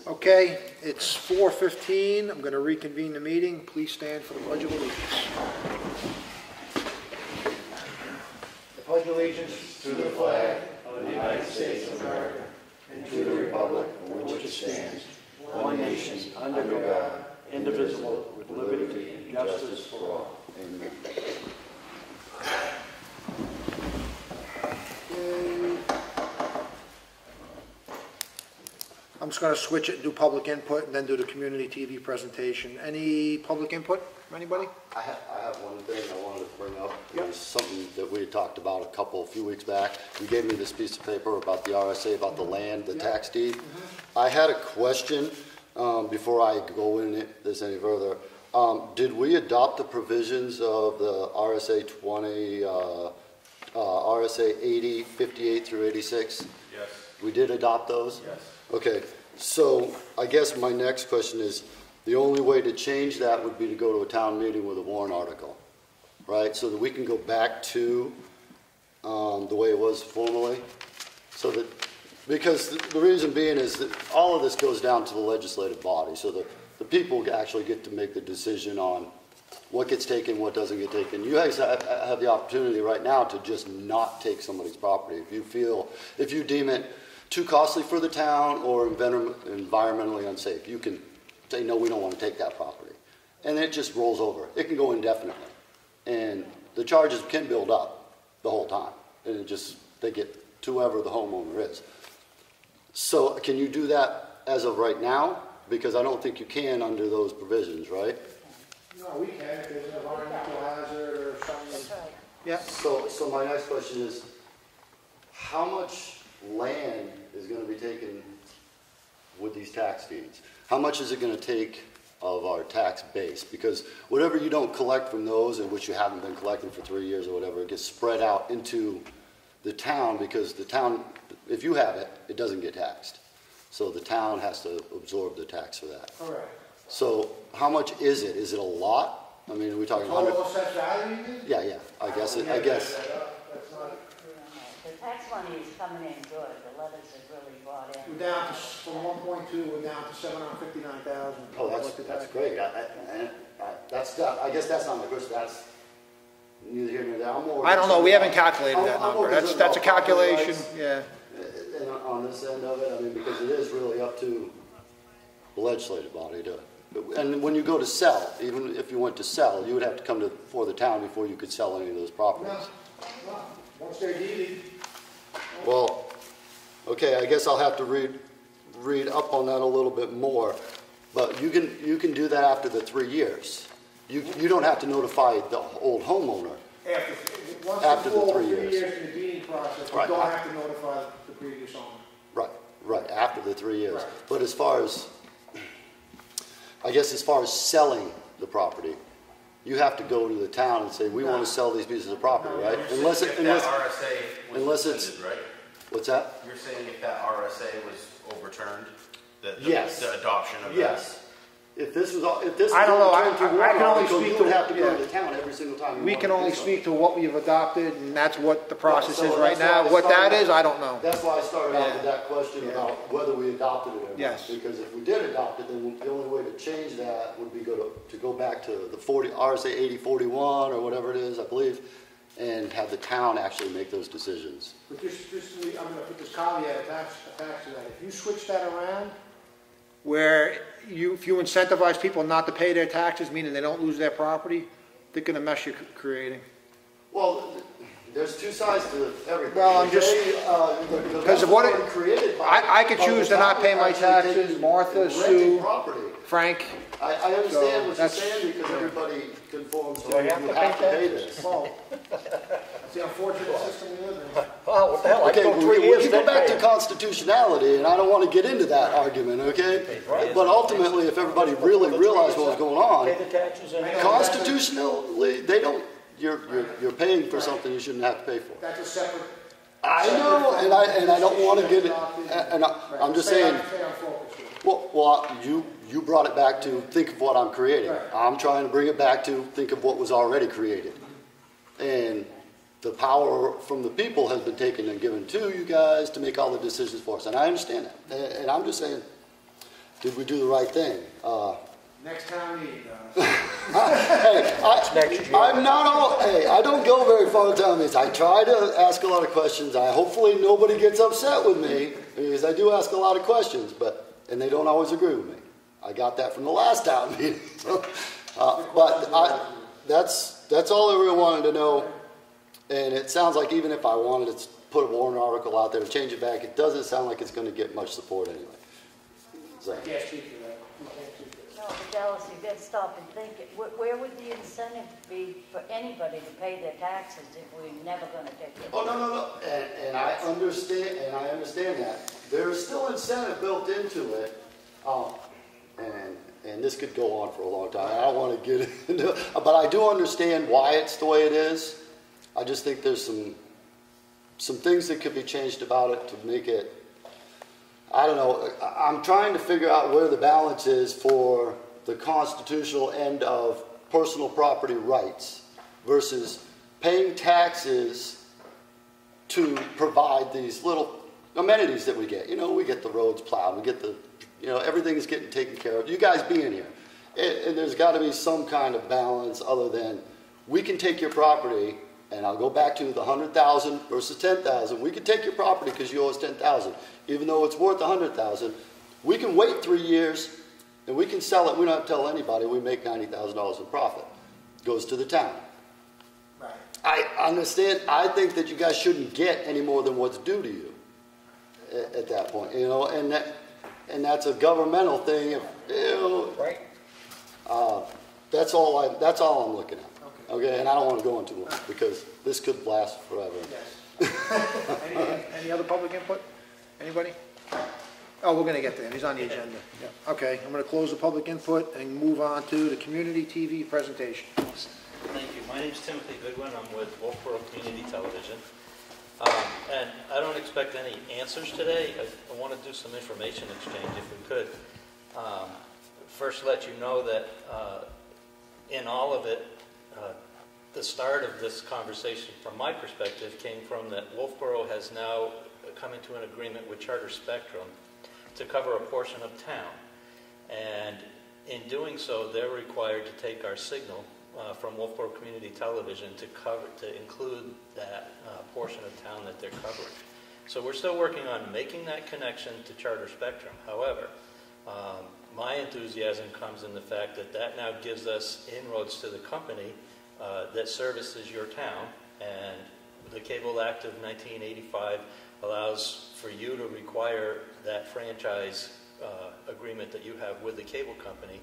Okay, it's 4:15. I'm going to reconvene the meeting. Please stand for the Pledge of Allegiance. I pledge allegiance to the flag of the United States of America and to the republic for which it stands, one nation, under God, indivisible, with liberty and justice for all. Amen. I'm just going to switch it and do public input and then do the community TV presentation. Any public input from anybody? I have one thing I wanted to bring up. Yep. It was something that we had talked about a few weeks back. You gave me this piece of paper about the RSA, about the land, the tax deed. I had a question before I go in this any further. Did we adopt the provisions of the RSA 20, RSA 80, 58 through 86? Yes. We did adopt those? Yes. Okay, so I guess my next question is, the only way to change that would be to go to a town meeting with a warrant article, right? So that we can go back to the way it was formerly. So that, because the reason being is that all of this goes down to the legislative body. So the people actually get to make the decision on what gets taken, what doesn't get taken. You guys have the opportunity right now to just not take somebody's property. If you deem it too costly for the town or environmentally unsafe, you can say, no, we don't want to take that property. And it just rolls over. It can go indefinitely. And the charges can build up the whole time. And they get to whoever the homeowner is. So can you do that as of right now? Because I don't think you can under those provisions, right? No, we can if there's an environmental hazard or something. Yeah. So my next question is, how much land is going to be taken with these tax deeds? How much is it going to take of our tax base? Because whatever you don't collect from those, in which you haven't been collecting for 3 years or whatever, it gets spread out into the town, because the town, if you have it, it doesn't get taxed. So the town has to absorb the tax for that. All right. So how much is it? Is it a lot? I mean, are we talking 100? Total assessed value, you mean? Yeah. I guess. That's not. The tax money is coming in good. The levies have really brought in. We're down to, from 1.2, we're down to 759,000. Oh, that's great. I guess that's not my question. That's neither here nor there. I'm more. I don't know. We haven't calculated that I'm number. more That's a calculation. Yeah. And on this end of it, I mean, because it is really up to the legislative body to. And when you go to sell, even if you went to sell, you would have to come before the town before you could sell any of those properties. No. Once they're deeded. Well, okay, I guess I'll have to read up on that a little bit more. But you can do that after the 3 years. You don't have to notify the old homeowner after the 3 years. 3 years in the deeding process, you don't have to notify the previous owner. Right, after the 3 years. Right. But as far as selling the property, you have to go to the town and say, we want to sell these pieces of property, right? Unless that RSA was suspended, right? What's that? You're saying if that RSA was overturned, Yes. the adoption of Yes. If this was I don't know. I can only speak you to would have to go to the town every single time. We can only speak to what we've adopted, and that's what the process So is right that's why now. I What that started- is, I don't know. That's why I started out with Yeah. that question about whether we adopted it or not. Yes. Because if we did adopt it, then the only way to change that would be to go back to the RSA 8041 or whatever it is, I believe, and have the town actually make those decisions. But I'm going to put this caveat attached to that. If you switch that around, where if you incentivize people not to pay their taxes, meaning they don't lose their property, they're going to mess you're creating. Well, there's two sides to everything. Well, I'm just because of what I could choose to not pay my taxes. Martha, Sue, Frank. I understand what you're saying because everybody conforms to you have to pay this. Well, that's the unfortunate system we live in. Oh, what the hell? Okay, we can go back to constitutionality, and I don't want to get into that argument, okay? But ultimately, if everybody really realized what was going on, Pay the taxes and constitutionally, they don't. You're paying for something you shouldn't have to pay for. That's a separate. I know, and I don't want to get it. And I'm just saying. Well, you brought it back to think of what I'm creating. I'm trying to bring it back to think of what was already created, and the power from the people has been taken and given to you guys to make all the decisions for us. And I understand that. And I'm just saying, did we do the right thing? Next town meeting, Hey, I don't go very far to town meetings. I try to ask a lot of questions. Hopefully nobody gets upset with me because I do ask a lot of questions, and they don't always agree with me. I got that from the last town meeting. That's all I really wanted to know. And it sounds like even if I wanted to put a warrant article out there to change it back, it doesn't sound like it's going to get much support anyway. So. yeah, speak to that. No, but Dallas, you got to stop and think, where would the incentive be for anybody to pay their taxes if we're never going to take it? Oh, no. And I understand that. There is still incentive built into it. And this could go on for a long time. I don't want to get into it. But I do understand why it's the way it is. I just think there's some things that could be changed about it to make it, I don't know. I'm trying to figure out where the balance is for the constitutional end of personal property rights versus paying taxes to provide these little amenities that we get. You know, we get the roads plowed, we get the, everything's getting taken care of. You guys being here. And there's got to be some kind of balance other than we can take your property, and I'll go back to the 100,000 versus 10,000. We can take your property because you owe us 10,000. Even though it's worth 100,000, we can wait 3 years and we can sell it. We don't have to tell anybody. We make $90,000 in profit. It goes to the town. Right. I understand. I think that you guys shouldn't get any more than what's due to you at that point. And that's a governmental thing. Right. That's all I'm looking at. Okay, and I don't want to go into it because this could last forever. Yes. Any other public input? Anybody? Oh, we're going to get there. He's on the agenda. Yeah. Okay, I'm going to close the public input and move on to the community TV presentation. Thank you. My name is Timothy Goodwin. I'm with Wolfboro Community Television. And I don't expect any answers today. I want to do some information exchange if we could. First, let you know that in all of it, the start of this conversation, from my perspective, came from that Wolfboro has now come into an agreement with Charter Spectrum to cover a portion of town. And in doing so, they're required to take our signal from Wolfboro Community Television to include that portion of town that they're covering. So we're still working on making that connection to Charter Spectrum. However, my enthusiasm comes in the fact that now gives us inroads to the company that services your town, and the Cable Act of 1985 allows for you to require that franchise agreement that you have with the cable company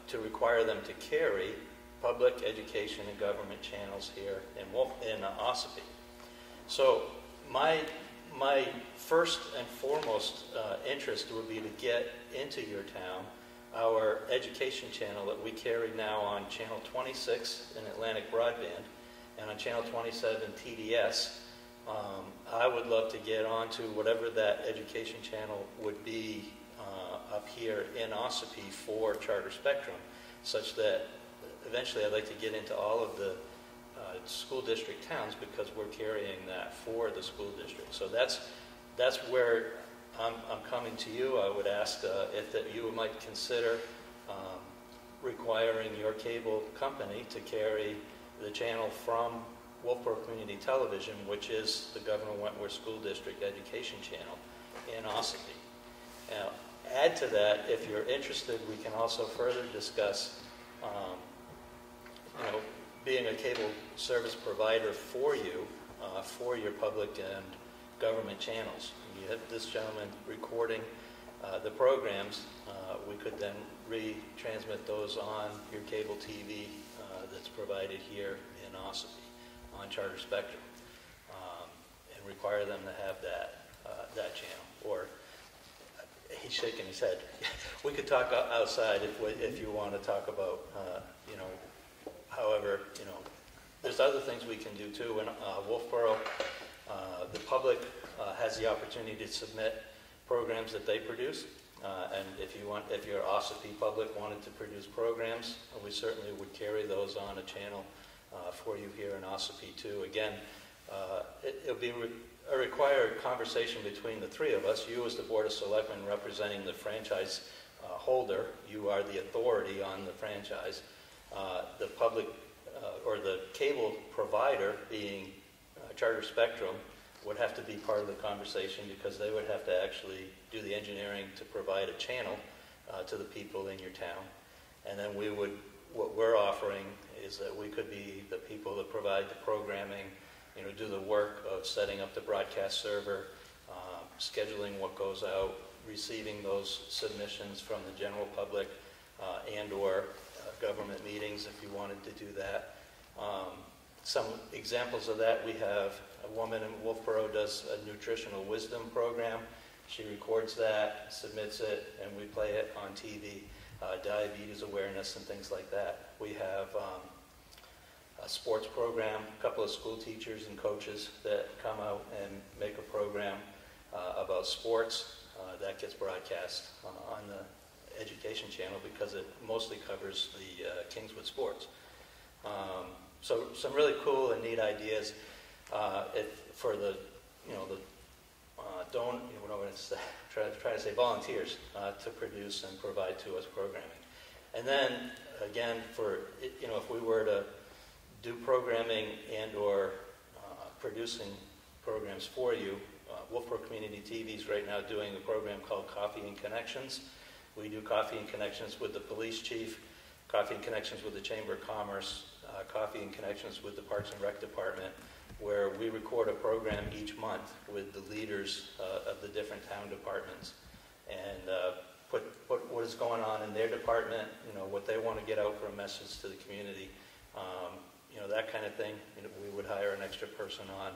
to require them to carry public education and government channels here in Ossipee. So my first and foremost interest would be to get into your town our education channel that we carry now on Channel 26 in Atlantic Broadband and on Channel 27 TDS. I would love to get onto whatever that education channel would be up here in Ossipee for Charter Spectrum, such that eventually I'd like to get into all of the school district towns because we're carrying that for the school district. So that's where I'm coming to you. I would ask if that you might consider requiring your cable company to carry the channel from Wolfboro Community Television, which is the Governor Wentworth School District Education Channel in Ossipee. Now, add to that, if you're interested, we can also further discuss being a cable service provider for you, for your public and government channels. You have this gentleman recording the programs. We could then retransmit those on your cable TV that's provided here in Ossipee on Charter Spectrum, and require them to have that channel. Or he's shaking his head. We could talk outside if you want to talk about However, there's other things we can do too. In Wolfboro, the public has the opportunity to submit programs that they produce. And if your Ossipee public wanted to produce programs, we certainly would carry those on a channel for you here in Ossipee too. Again, it'll be a required conversation between the three of us, you as the Board of Selectmen representing the franchise holder, you are the authority on the franchise. The public or the cable provider, being Charter Spectrum, would have to be part of the conversation because they would have to actually do the engineering to provide a channel to the people in your town. And then what we're offering is that we could be the people that provide the programming, do the work of setting up the broadcast server, scheduling what goes out, receiving those submissions from the general public and/or government meetings if you wanted to do that. Some examples of that, we have a woman in Wolfboro does a nutritional wisdom program. She records that, submits it, and we play it on TV. Diabetes awareness and things like that. We have a sports program, a couple of school teachers and coaches that come out and make a program about sports. That gets broadcast on the education channel because it mostly covers the Kingswood sports. So some really cool and neat ideas for the, try to say volunteers to produce and provide to us programming. And then again, if we were to do programming and/or producing programs for you, Wolfboro Community TV is right now doing a program called Coffee and Connections. We do Coffee and Connections with the police chief, Coffee and Connections with the Chamber of Commerce, Coffee and Connections with the Parks and Rec Department, where we record a program each month with the leaders of the different town departments and put what is going on in their department, what they want to get out for a message to the community, that kind of thing. We would hire an extra person on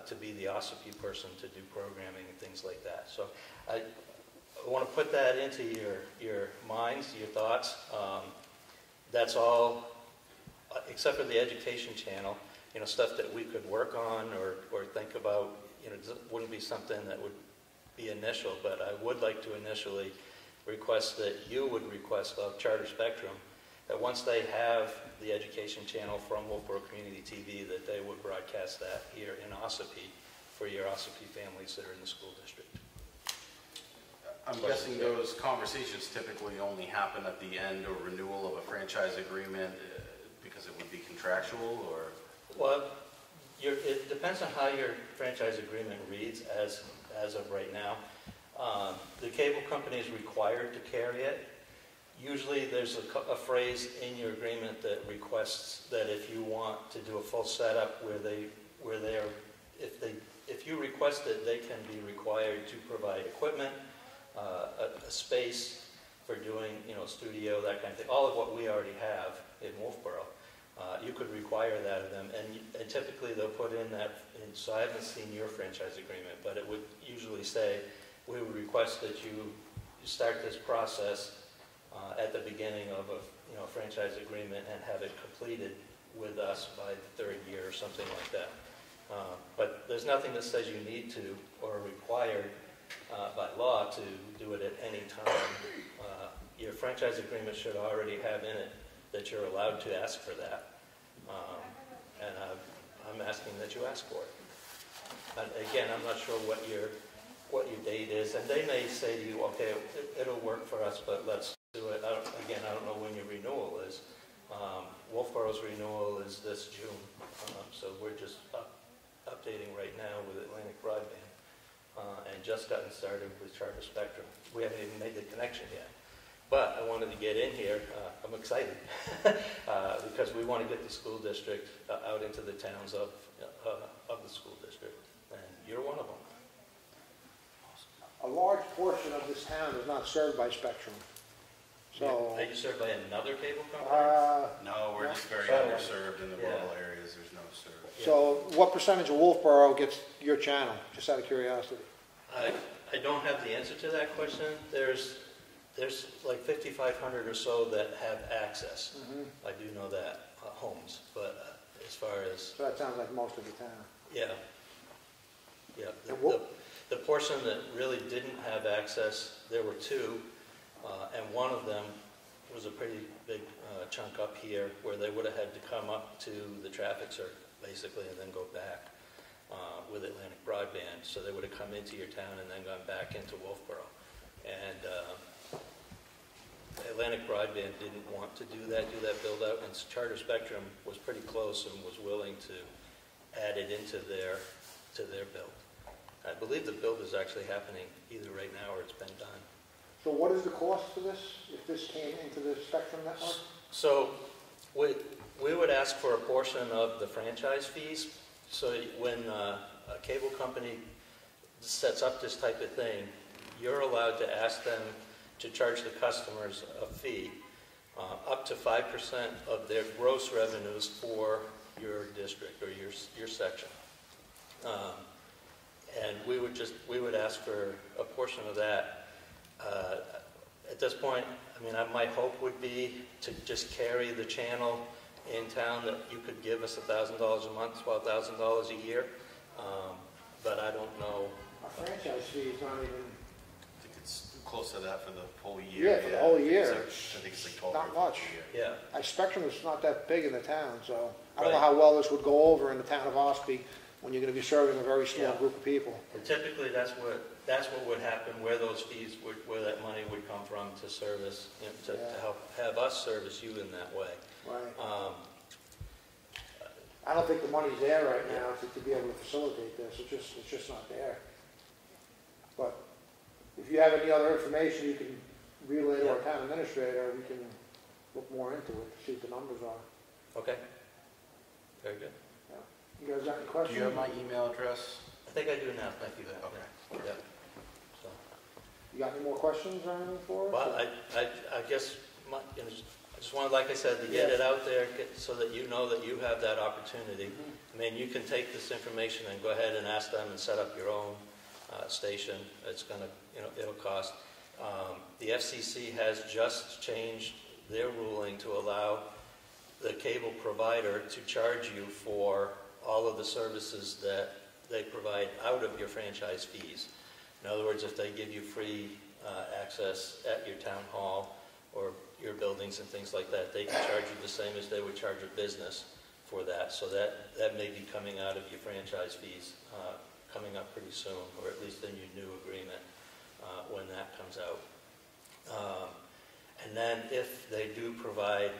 to be the Ossipee person to do programming and things like that. So I want to put that into your minds, your thoughts. That's all, except for the education channel, stuff that we could work on or think about. It wouldn't be something that would be initial, but I would like to initially request that you would request of Charter Spectrum that once they have the education channel from Wolfboro Community TV, that they would broadcast that here in Ossipee for your Ossipee families that are in the school district. I'm guessing those conversations typically only happen at the end or renewal of a franchise agreement because it would be contractual, or? Well, it depends on how your franchise agreement reads as of right now. The cable company is required to carry it. Usually there's a phrase in your agreement that requests that if you want to do a full setup if you request it, they can be required to provide equipment, a space for doing, studio, that kind of thing. All of what we already have in Wolfboro. You could require that of them, and typically they'll put in that, so I haven't seen your franchise agreement, but it would usually say, we would request that you start this process at the beginning of a franchise agreement and have it completed with us by the third year or something like that. But there's nothing that says you need to or are required by law to do it at any time. Your franchise agreement should already have in it that you're allowed to ask for that. And I'm asking that you ask for it. And again, I'm not sure what your date is, and they may say to you, okay, it'll work for us, but let's do it. I don't know when your renewal is. Wolfboro's renewal is this June, so we're just updating right now with Atlantic Broadband, and just gotten started with Charter Spectrum. We haven't even made the connection yet. But I wanted to get in here. I'm excited because we want to get the school district out into the towns of the school district, and you're one of them. A large portion of this town is not served by Spectrum. So, Are you served by another cable company? No, we're just very underserved in the rural areas. There's no service. so what percentage of Wolfboro gets your channel, just out of curiosity? I don't have the answer to that question. There's like 5,500 or so that have access. Mm-hmm. I do know that, homes, but as far as... So that sounds like most of the town. Yeah. And what- The portion that really didn't have access, there were two, and one of them was a pretty big chunk up here where they would have had to come up to the traffic circle, basically, and then go back with Atlantic Broadband. So they would have come into your town and then gone back into Wolfboro. And Atlantic Broadband didn't want to do that build out, and Charter Spectrum was pretty close and was willing to add it into their build. I believe the build is actually happening either right now or it's been done. So what is the cost for this, if this came into the Spectrum network? So we would ask for a portion of the franchise fees. So when a cable company sets up this type of thing, you're allowed to ask them to charge the customers a fee up to 5% of their gross revenues for your district or your section. And we would ask for a portion of that. At this point, I mean, my hope would be to just carry the channel in town, that you could give us $1,000 a month, $12,000 a year. But I don't know. Our franchise fee is not even, I think it's close to that for the whole year. yeah, for the whole year. I think it's like 12 Not for much. the year. Yeah. Spectrum is not that big in the town, so I don't know Right. how well this would go over in the town of Ossipee when you're gonna be serving a very small Yeah. group of people. And typically, that's what would happen, where those fees where that money would come from to service, you know, to Yeah. help have us service you in that way. Right. I don't think the money's there right now to be able to facilitate this. It's just not there. But if you have any other information you can relay to our town administrator, we can look more into it, see what the numbers are. Okay. Very good. You guys got any Do questions? you have my email address? I think I do now. Thank you. Okay. Yeah. So, You got any more questions or anything for us? well, I guess I just wanted, like I said, to get it out there so that you know that you have that opportunity. I mean, you can take this information and go ahead and ask them and set up your own station. It's going to, you know, it'll cost. The FCC has just changed their ruling to allow the cable provider to charge you for all of the services that they provide out of your franchise fees. In other words, if they give you free access at your town hall or your buildings and things like that, they can charge you the same as they would charge a business for that. So that may be coming out of your franchise fees coming up pretty soon, or at least in your new agreement when that comes out. And then if they do provide,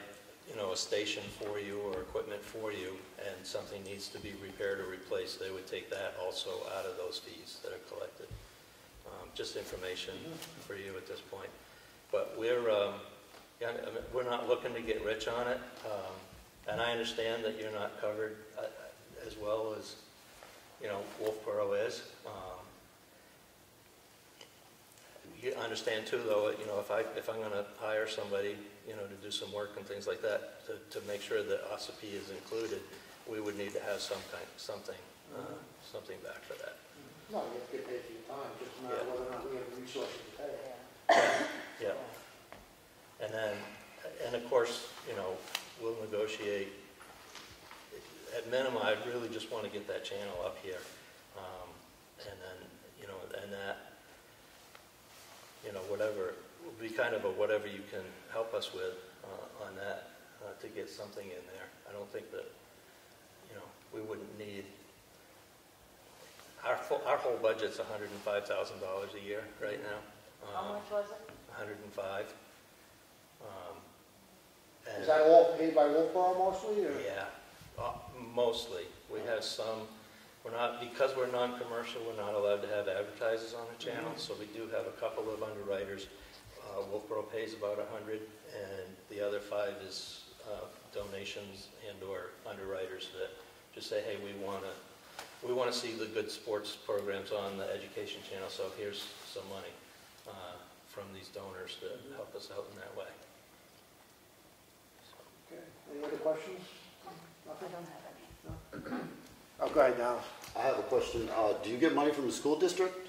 you know, a station for you or equipment for you, and something needs to be repaired or replaced, they would take that also out of those fees that are collected. Just information for you at this point. But we're not looking to get rich on it, and I understand that you're not covered as well as, you know, Wolfboro is. You understand too, though, you know, if I'm going to hire somebody, you know, to do some work and things like that, to make sure that Ossipee is included, we would need to have something back for that. No, you have to get paid for your time, just a matter of whether or not we have the resources to pay. Yeah. And then, and of course, you know, we'll negotiate. At minimum, I really just want to get that channel up here, and then, you know, and that, you know, whatever will be kind of a whatever you can help us with on that to get something in there. I don't think that, you know, we wouldn't need. Our whole budget's $105,000 a year right now. How much was it? 105. Is that all paid by Wolfboro mostly, or? Yeah, mostly. We have some. Because we're non-commercial, we're not allowed to have advertisers on the channel. So we do have a couple of underwriters. Wolfboro pays about 100, and the other 5 is donations and/or underwriters that just say, hey, we want to see the good sports programs on the education channel, so here's some money from these donors to help us out in that way. Okay, any other questions? I don't have any. Oh, go ahead, Donald. I have a question. Do you get money from the school district?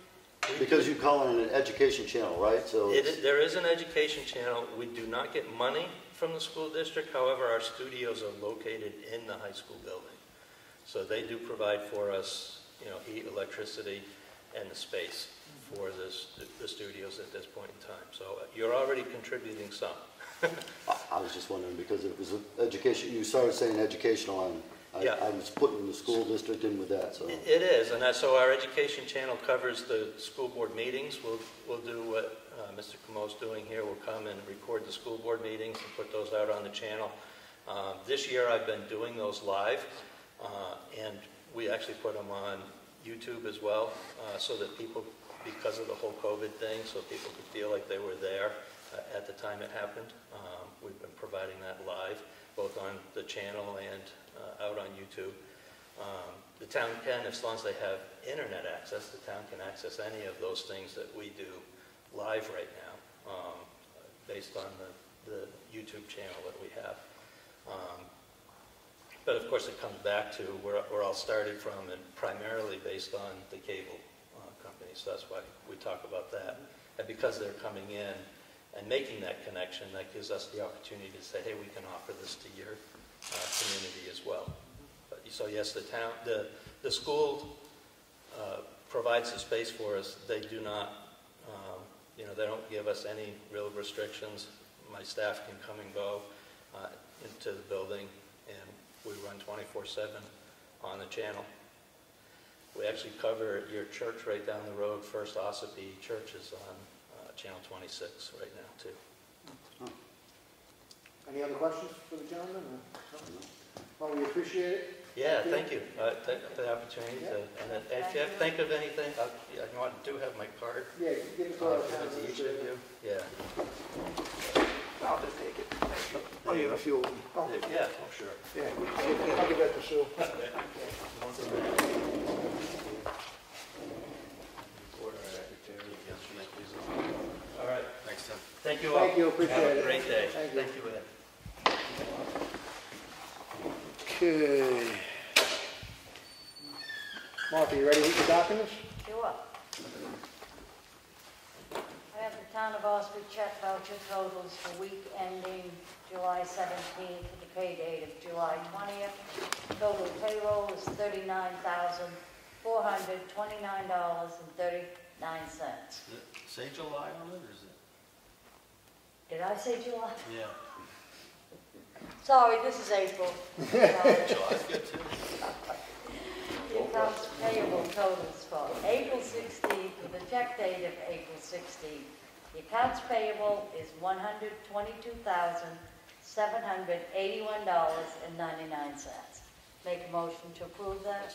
Because you call it an education channel, right? So There is an education channel. We do not get money from the school district. However, our studios are located in the high school building. So they do provide for us, you know, heat, electricity, and the space for the studios at this point in time. So you're already contributing some. I was just wondering, because it was education, you started saying educational, and Yeah. I was putting the school district in with that, so. It is, and so our education channel covers the school board meetings. We'll do what Mr. Comeau's doing here will come and record the school board meetings and put those out on the channel. This year I've been doing those live, and we actually put them on YouTube as well, so that people, because of the whole COVID thing, so people could feel like they were there at the time it happened. We've been providing that live, both on the channel and out on YouTube. The town can, as long as they have internet access, the town can access any of those things that we do live right now, based on the YouTube channel that we have. But of course it comes back to where all started from, and primarily based on the cable company, so that's why we talk about that. And because they're coming in and making that connection, that gives us the opportunity to say, hey, we can offer this to your community as well. But, so yes, the town, the school provides the space for us. They do not, they don't give us any real restrictions. My staff can come and go into the building, and we run 24/7 on the channel. We actually cover your church right down the road. First Ossipee Church is on channel 26 right now too. Any other questions for the gentleman? Well, we appreciate it. Yeah, thank you for the opportunity to, and if you think of anything, I do have my card. Yeah, give it to I'll our give it to each of you. Yeah. I'll just take it. Oh, you have a few of them. Oh, Yeah, sure. Yeah, I'll give that to Sue. All right. Thanks, Tim. Thank you all. Thank you, appreciate it. Have a great day. Thank you. Thank you, Ed. Okay. Martha, you ready with your documents? Sure. I have the Town of Ossipee check voucher totals for week ending July 17th to the pay date of July 20th. Total payroll is $39,429.39. Say July on it, or is it? Did I say July? Yeah. Sorry, this is April. July's good too. The accounts payable totals for April 16th with the check date of April 16th. The accounts payable is $122,781.99. Make a motion to approve that.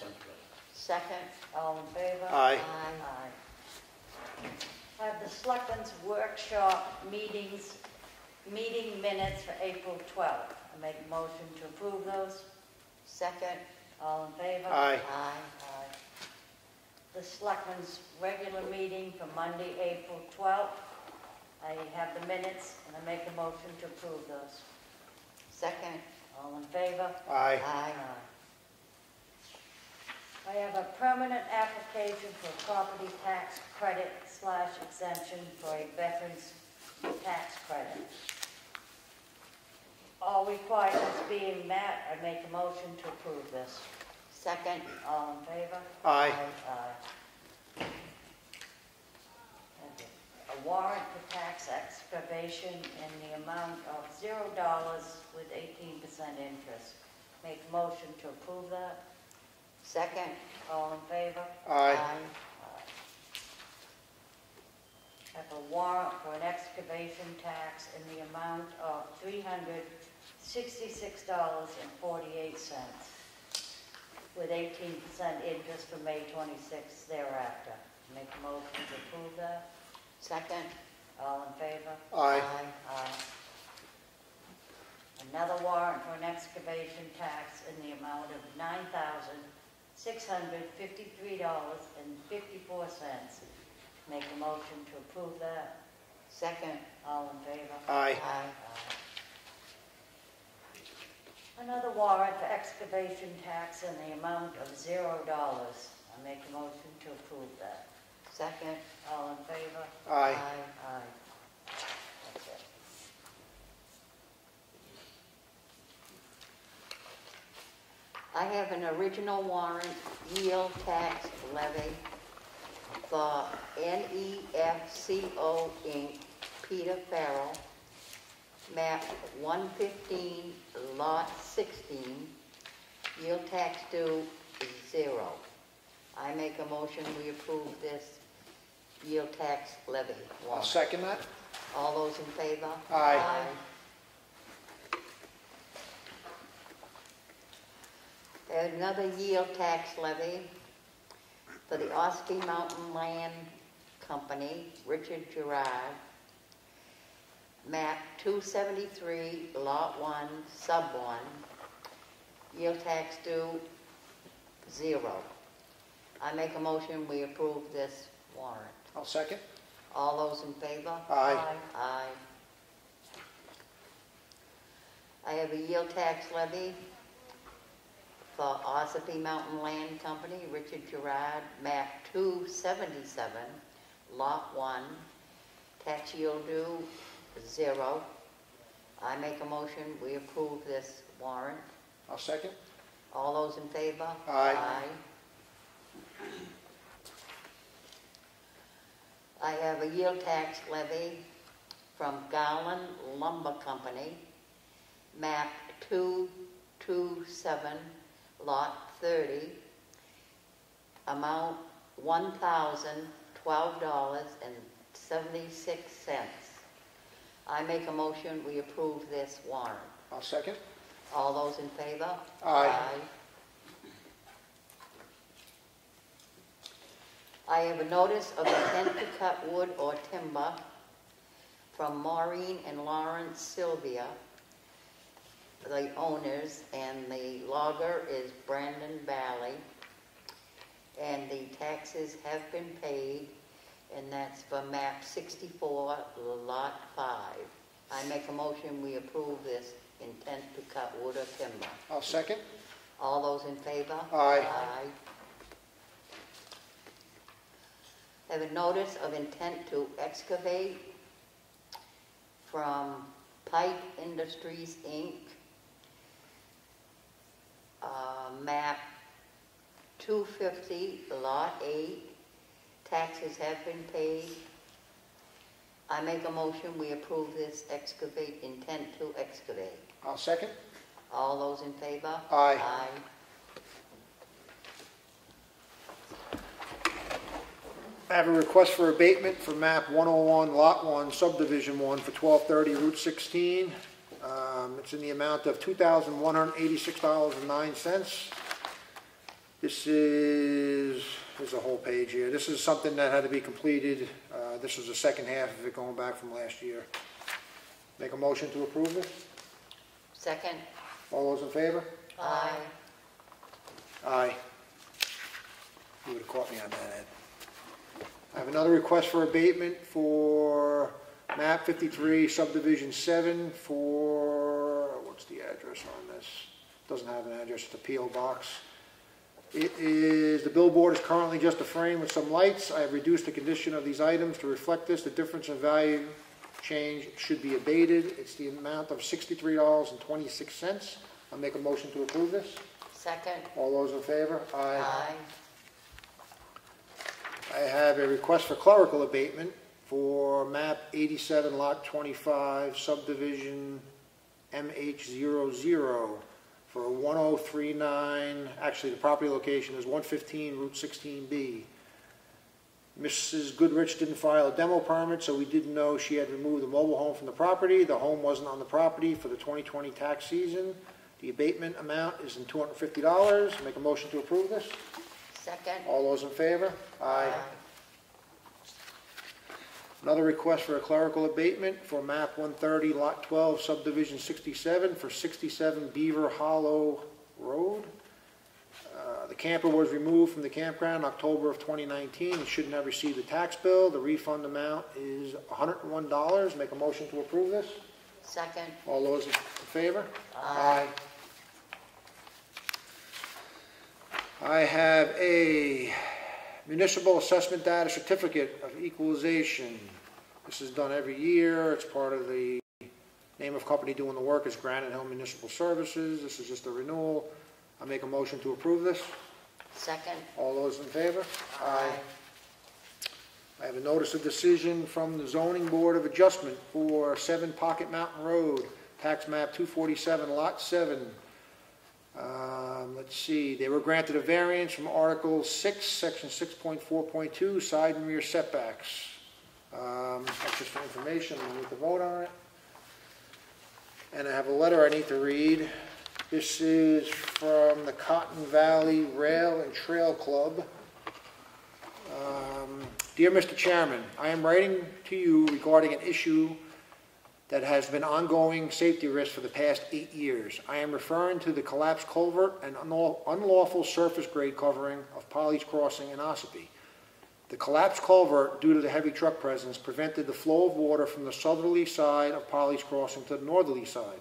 Second, all in favor? Aye. Aye. Have the Selectmen's workshop meeting minutes for April 12th. I make a motion to approve those. Second, all in favor? Aye. Aye. The Selectmen's regular meeting for Monday, April 12th. I have the minutes, and I make a motion to approve those. Second, all in favor? Aye. Aye. I have a permanent application for a property tax credit / exemption for a veteran's tax credit. All requirements being met, I make a motion to approve this. Second, all in favor? Aye. Aye. A warrant for tax excavation in the amount of $0 with 18% interest. Make a motion to approve that. Second, all in favor? Aye. I have a warrant for an excavation tax in the amount of $366.48 with 18% interest for May 26th thereafter. Make a motion to approve that. Second, all in favor? Aye. Aye. Another warrant for an excavation tax in the amount of $9,653.54. Make a motion to approve that. Second, all in favor? Aye. Aye. Another warrant for excavation tax in the amount of $0. I make a motion to approve that. Second, all in favor? Aye. Aye. That's it. I have an original warrant yield tax levy for NEFCO Inc., Peter Farrell, map 115, lot 16, yield tax due is $0. I make a motion we approve this yield tax levy I'll warrant. second that. All those in favor? Aye. Another yield tax levy for the Ossipee Mountain Land Company, Richard Gerard, map 273, lot 1, sub 1, yield tax due 0. I make a motion, we approve this warrant. I'll second. All those in favor? Aye. Aye. I have a yield tax levy for Ossipee Mountain Land Company, Richard Gerard, map 277, lot 1, tax yield due 0. I make a motion, we approve this warrant. I'll second. All those in favor? Aye. I have a yield tax levy from Garland Lumber Company, map 227, lot 30, amount $1,012.76. I make a motion, we approve this warrant. I'll second. All those in favor? Aye. I have a notice of intent to cut wood or timber from Maureen and Lawrence Sylvia, the owners, and the logger is Brandon Valley, and the taxes have been paid, and that's for map 64, lot 5. I make a motion, we approve this intent to cut wood or timber. I'll second. All those in favor? Aye. Aye. Have a notice of intent to excavate from Pike Industries, Inc., map 250, lot 8. Taxes have been paid. I make a motion, we approve this intent to excavate. I'll second. All those in favor? Aye. Aye. I have a request for abatement for map 101, lot 1, subdivision 1 for 1230 Route 16. It's in the amount of $2,186.09. There's a whole page here. This is something that had to be completed. This was the second half of it going back from last year. Make a motion to approve this. Second? All those in favor? Aye. Aye. You would have caught me on that, Ed. I have another request for abatement for map 53, subdivision 7 for, what's the address on this? Doesn't have an address, it's a P.O. box. It is, the billboard is currently just a frame with some lights. I have reduced the condition of these items to reflect this. The difference in value change should be abated. It's the amount of $63.26. I'll make a motion to approve this. Second? All those in favor? Aye. I have a request for clerical abatement for map 87, lot 25, subdivision MH00 for 1039, actually the property location is 115 Route 16B. Mrs. Goodrich didn't file a demo permit, so we didn't know she had removed the mobile home from the property. The home wasn't on the property for the 2020 tax season. The abatement amount is in $250. Make a motion to approve this. Second? All those in favor? Aye. Another request for a clerical abatement for map 130, lot 12, subdivision 67 for 67 Beaver Hollow Road. The camper was removed from the campground in October of 2019 and shouldn't have received a tax bill. The refund amount is $101. Make a motion to approve this. Second? All those in favor? Aye. I have a municipal assessment data certificate of equalization. This is done every year. It's part of the name of company doing the work is Granite Hill Municipal Services. This is just a renewal. I make a motion to approve this. Second? All those in favor? Aye. I have a notice of decision from the Zoning Board of Adjustment for 7 Pocket Mountain Road, tax map 247, lot 7. Let's see, they were granted a variance from Article 6, Section 6.4.2, side and rear setbacks. That's just for information, we need to vote on it. And I have a letter I need to read. This is from the Cotton Valley Rail and Trail Club. Dear Mr. Chairman, I am writing to you regarding an issue that has been ongoing safety risk for the past 8 years. I am referring to the collapsed culvert and unlawful surface grade covering of Polly's Crossing in Ossipee. The collapsed culvert, due to the heavy truck presence, prevented the flow of water from the southerly side of Polly's Crossing to the northerly side,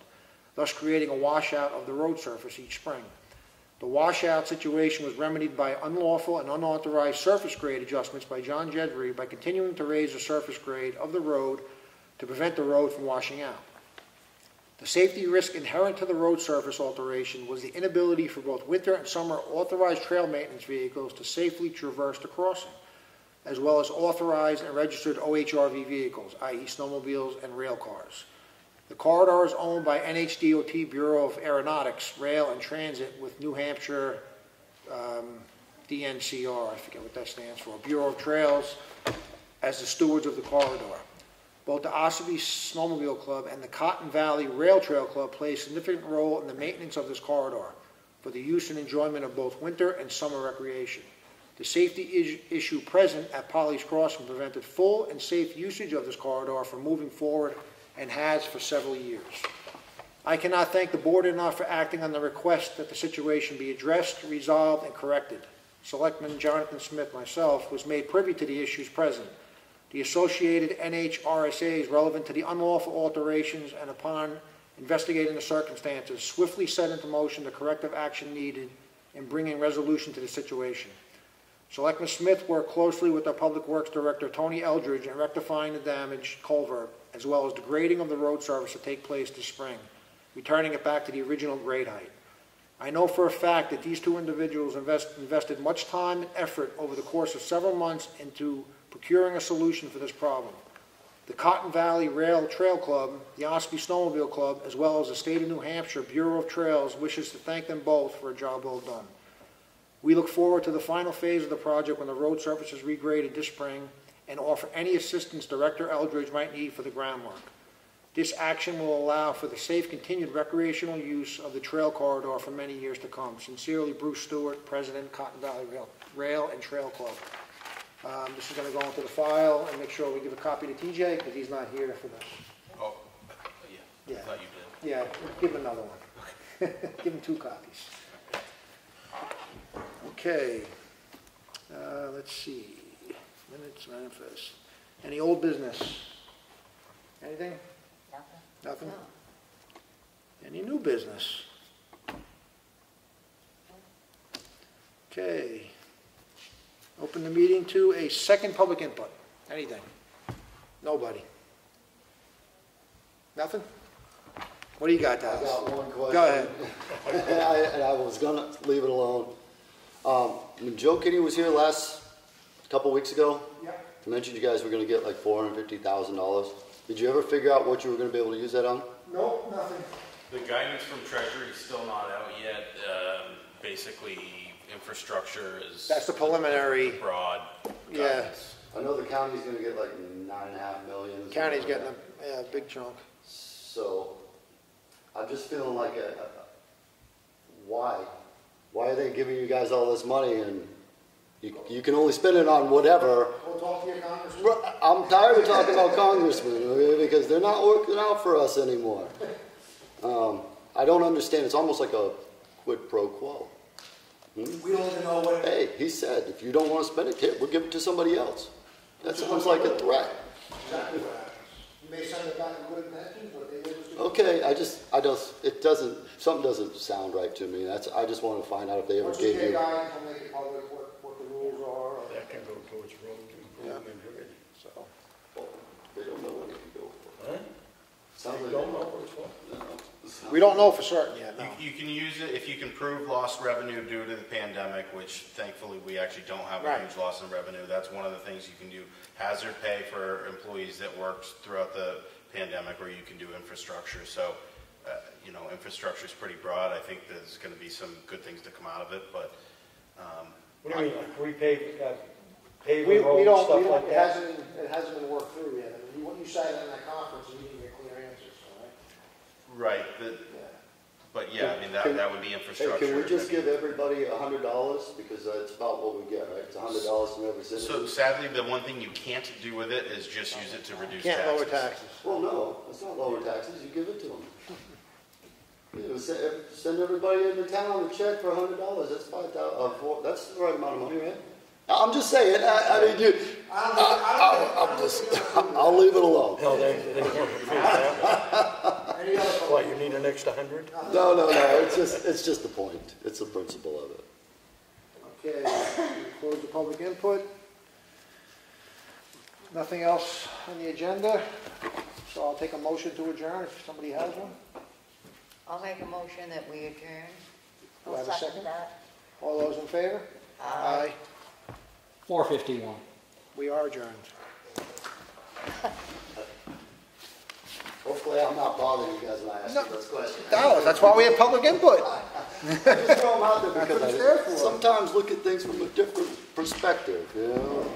thus creating a washout of the road surface each spring. The washout situation was remedied by unlawful and unauthorized surface grade adjustments by John Jedry by continuing to raise the surface grade of the road to prevent the road from washing out. The safety risk inherent to the road surface alteration was the inability for both winter and summer authorized trail maintenance vehicles to safely traverse the crossing, as well as authorized and registered OHRV vehicles, i.e. snowmobiles and rail cars. The corridor is owned by NHDOT Bureau of Aeronautics, Rail and Transit with New Hampshire DNCR, I forget what that stands for, Bureau of Trails, as the stewards of the corridor. Both the Ossipee Snowmobile Club and the Cotton Valley Rail Trail Club play a significant role in the maintenance of this corridor for the use and enjoyment of both winter and summer recreation. The safety issue present at Polly's Crossing prevented full and safe usage of this corridor from moving forward and has for several years. I cannot thank the board enough for acting on the request that the situation be addressed, resolved, and corrected. Selectman Jonathan Smith, myself, was made privy to the issues present, the associated NHRSAs relevant to the unlawful alterations, and upon investigating the circumstances, swiftly set into motion the corrective action needed in bringing resolution to the situation. Selectman Smith worked closely with our Public Works Director, Tony Eldridge, in rectifying the damaged culvert, as well as the grading of the road surface to take place this spring, returning it back to the original grade height. I know for a fact that these two individuals invested much time and effort over the course of several months into procuring a solution for this problem. The Cotton Valley Rail Trail Club, the Ossipee Snowmobile Club, as well as the State of New Hampshire Bureau of Trails wishes to thank them both for a job well done. We look forward to the final phase of the project when the road surface is regraded this spring and offer any assistance Director Eldridge might need for the groundwork. This action will allow for the safe continued recreational use of the trail corridor for many years to come. Sincerely, Bruce Stewart, President, Cotton Valley Rail and Trail Club. This is going to go into the file and make sure we give a copy to TJ because he's not here for this. Oh, yeah. Yeah. I thought you did. Yeah, give him another one. Give him 2 copies. Okay. Let's see. Minutes, manifest. Any old business? Anything? Nothing? Nothing? Any new business? Okay. Open the meeting to a second public input. Anything? Nobody? Nothing? What do you got, I Dallas? got one question. Go ahead. And I was gonna leave it alone. When Joe Kinney was here last couple weeks ago, Yep. you mentioned you guys were gonna get like $450,000. Did you ever figure out what you were gonna be able to use that on? Nope, nothing. The guidance from Treasury is still not out yet. Basically, infrastructure is. That's the preliminary. Broad Yeah. guidance. I know the county's gonna get like $9.5 million. County's getting a big chunk. So, I'm just feeling like why? Why are they giving you guys all this money and you can only spend it on whatever? We'll talk to your congressman. I'm tired of talking about congressmen, okay, because they're not working out for us anymore. I don't understand. It's almost like a quid pro quo. We don't even know what. Hey, he said, if you don't want to spend it, here, we'll give it to somebody else. That sounds like a threat. Exactly what happens. You may send it back in good intentions, but they will just. Okay, something doesn't sound right to me. I just want to find out if they ever Once we gave get you. guidance, we'll make it public what the rules are. That can go towards road improvement, right? So. Well, they don't know what it can go for. Huh? Sounds You like don't know what it's for? We don't know for certain yet, no. You can use it if you can prove lost revenue due to the pandemic, which thankfully we actually don't have a Right. huge loss in revenue. That's one of the things you can do. Hazard pay for employees that worked throughout the pandemic, or you can do infrastructure. So You know, infrastructure's pretty broad. I think there's gonna be some good things to come out of it, but, What do you mean, like repave, pave We the road, don't, stuff like that? it hasn't been worked through yet. I mean, you cited in that conference, you didn't get clear answers, all right? right, Yeah. but yeah, I mean, that would be Hey, infrastructure. can we just give everybody $100, because that's about what we get, right? It's $100 from every So citizen. sadly, the one thing you can't do with it is just use it to reduce taxes. Can't lower taxes. Well, no, it's not lower taxes, you give it to them. You know, send everybody in the town a check for $100, that's that's the right amount of money, right? I'm just saying, I mean, I'll leave it alone. No, they won't approve that. Any other? What, you need an extra 100? No, it's just the point, it's the principle of it. Okay, we close the public input. Nothing else on the agenda, so I'll take a motion to adjourn if somebody has one. I'll make a motion that we adjourn. Do I have a I'll second? that. All those in favor? Aye. 4:51. We are adjourned. Hopefully I'm not bothering you guys when I ask you those questions. No, that's why we have public input. I just throw them out there That's what because it's there for. I sometimes look at things from a different perspective, you know?